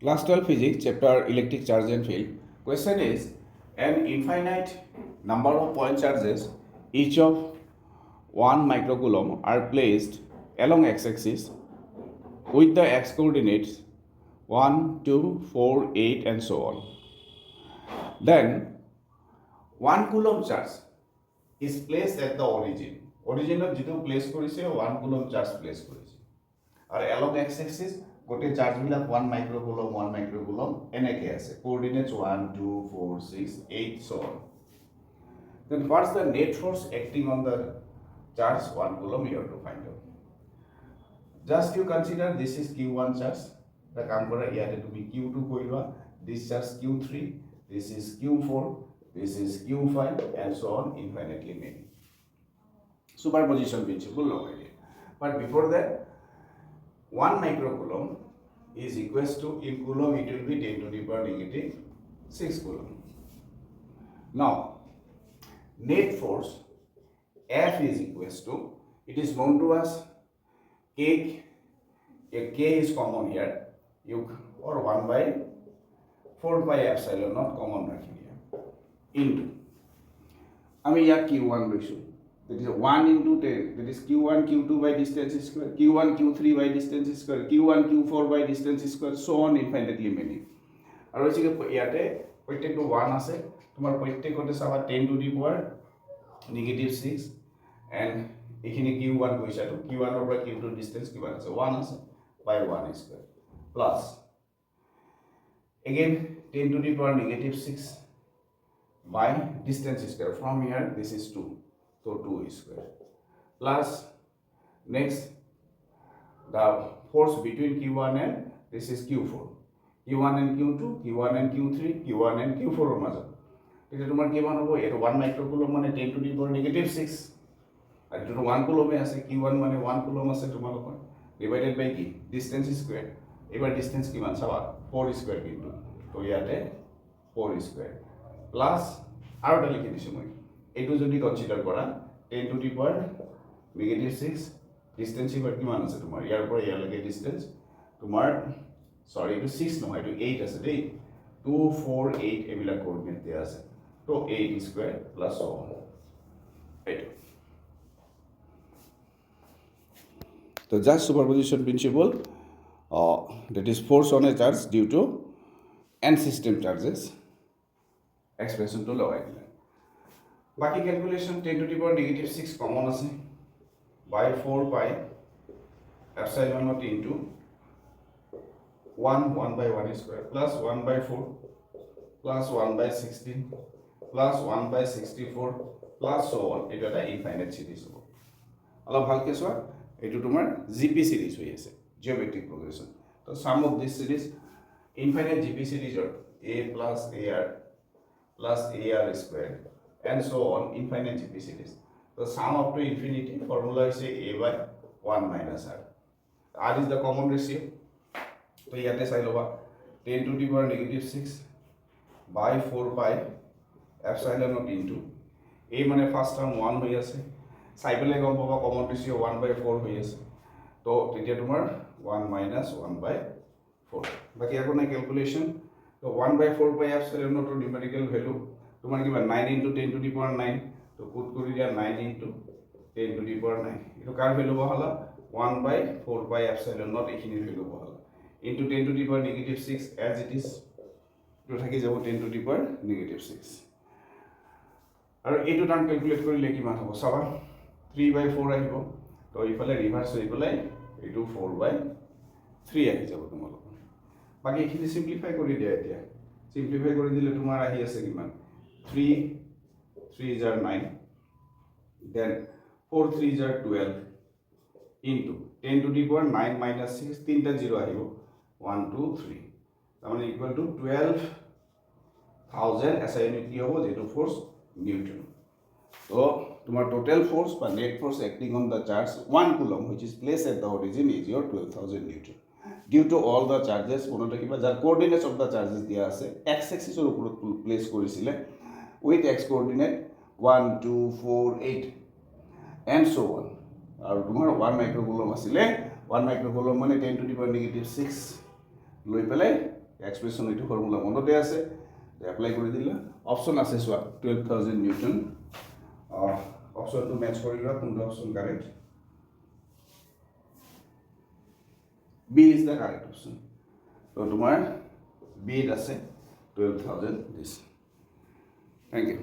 Class 12 Physics, Chapter Electric Charge and Field. Question is, an infinite number of point charges, each of 1 microcoulomb, are placed along x-axis with the x-coordinates 1, 2, 4, 8 and so on. Then 1 coulomb charge is placed at the origin. Origin of যেটো place কৰিছে 1 coulomb charge place কৰিছে. আৰু along x-axis গোটে charge বিলাক 1 microcoulomb এনেকে আছে coordinates 1 2 4 6 8 so on. Then what's the net force acting on the charge 1 coulomb you have to find out. Just you consider this is q1 charge the কাম কৰা ইয়াতে তুমি q2 কইবা, this charge q3, this is q4, this is q5 and so on infinitely many. Superposition principle লগাই দিয়ে. But before that 1 microcoulomb is equals to, in coulomb it will be 10 to the power negative 6 coulomb. Now net force F is equals to, it is known to us K, if K is common here, you or 1 by 4 pi epsilon not common rakhi here into আমি ইয়াক q1 লৈছো, that is 1 into 10, that is q1 q2 by distance square, q1 q3 by distance square, q1 q4 by distance square, so on infinitely many. আৰু আছে ইয়াতে প্ৰত্যেকটো 1 আছে, তোমাৰ প্ৰত্যেকতে চাবা 10 to the power negative 6 and এখানে q1 কৈছা তো q1 ৰ পৰা q2 distance কিমান আছে 1 আছে by 1 square plus again 10 to the power negative 6 by distance square, from here this is 2, so 2 square plus next the force between q1 and this is q4, q1 and q2, q1 and q3, q1 and q4 ৰ মাজত এটা তোমাৰ কিমান হ'ব, এটা 1 microcoulomb মানে 10 to the power negative 6 আর এটা 1 কুলমে আছে, q1 মানে 1 কুলম আছে তোমালোকৰ ডিভাইডেড বাই কি ডিসটেন্স স্কয়াৰ, এবাৰ ডিসটেন্স কিমান চাবা 4 স্কয়াৰ কিন্তু তো ইয়াতে 4 স্কয়াৰ প্লাস আৰু এটা লিখি দিছো মই, এইটো যদি কনসিডাৰ কৰা 10 to the power negative 6 distance এবাৰ কিমান আছে তোমাৰ ইয়াৰ পৰা ইয়ালৈকে ডিসটেন্স তোমাৰ সৰি এইটো 6 নহয় এইটো 8 আছে দেই 2 4 8 এবিলা কোঅর্ডিনেট দিয়া আছে তো 8 স্কয়ার প্লাস so on. এইটো তো just superposition principle, that is force on a charge due to n system charges expression to লগাই দিলে বাকি calculation 10 to the power negative 6 common আছে by 4 pi epsilon naught into 1 by 1 square plus 1 by 4 plus 1 by 16 plus 1 by 64 plus so on. এটা এটা infinite series হ'ব, অলপ ভালকে চোৱা এইটো তোমাৰ জিপি সিৰিজ হৈ আছে জিওমেট্ৰিক প্ৰোগ্ৰেশন, তো sum of this series infinite GP সিৰিজৰ a plus ar plus ar square and so on infinite GP series. So sum up to infinity formula is a by 1 minus r. R is the common ratio. So here sai loba 10 to the power negative 6 by 4 pi epsilon naught into a মানে first term 1 হৈ আছে, চাই পেলাই গম পাবা common ratio 1 by 4 হৈ আছে, তো তেতিয়া তোমাৰ 1 minus 1 by 4 বাকি আকৌ নাই ক্যালকুলেশন, তো 1 by 4 pi epsilon naught numerical value তোমার কিবা 9 into 10 to the power 9, তো পুট কৰি দিয়া 9 into 10 to the power 9, এটো কার ভ্যালু বহালা 1 by 4 pi epsilon naught এখিনি ভ্যালু বহালা into 10 to the power negative 6 as it is, তো থাকি যাব 10 to the power negative 6 আৰু এইটো টাৰ্ম ক্যালকুলেট কৰিলে কিমান হ'ব চাবা 3 by 4 আহিব, তো ইফালে ৰিভাৰ্স হৈ পেলাই এইটো 4 by 3 আহি যাব তোমালোকৰ বাকি এখিনি সিম্পলিফাই কৰি দিয়া, এতিয়া সিম্পলিফাই কৰি দিলে তোমাৰ আহি আছে কিমান 3 3s are 9, then 4 3s are 12 into 10 to the power 9 minus 6 তিনটা 0 আহিব 1 2 3 তার মানে ইকুয়াল টু 12000 এসআই ইউনিট কি হ'ব যেটো ফোর্স নিউটন। তো তোমার টোটাল ফোর্স বা net force acting on the charge 1 coulomb which is placed at the origin is your 12000 newton due to all the charges কোনটা কিবা যার কোঅর্ডিনেটস অফ দ্য চার্জেস দিয়া আছে এক্স এক্সিসৰ ওপৰত প্লেস কৰিছিলে with x coordinate 1 2 4 8 and so on, আৰু তোমাৰ 1 মাইক্ৰোকুলম আছিলে 1 মাইক্ৰোকুলম মানে 10 to the power negative 6 লৈ পেলাই এক্সপ্ৰেশ্যন এইটো ফৰ্মুলা মনতে আছে এপ্লাই কৰি দিলা অপশ্যন আছে চোৱা 12,000 নিউটন অপশ্যনটো মেচ কৰি লোৱা কোনটো option correct B is the correct option তো তোমাৰ বিত আছে 12,000 দিছে থেংক ইউ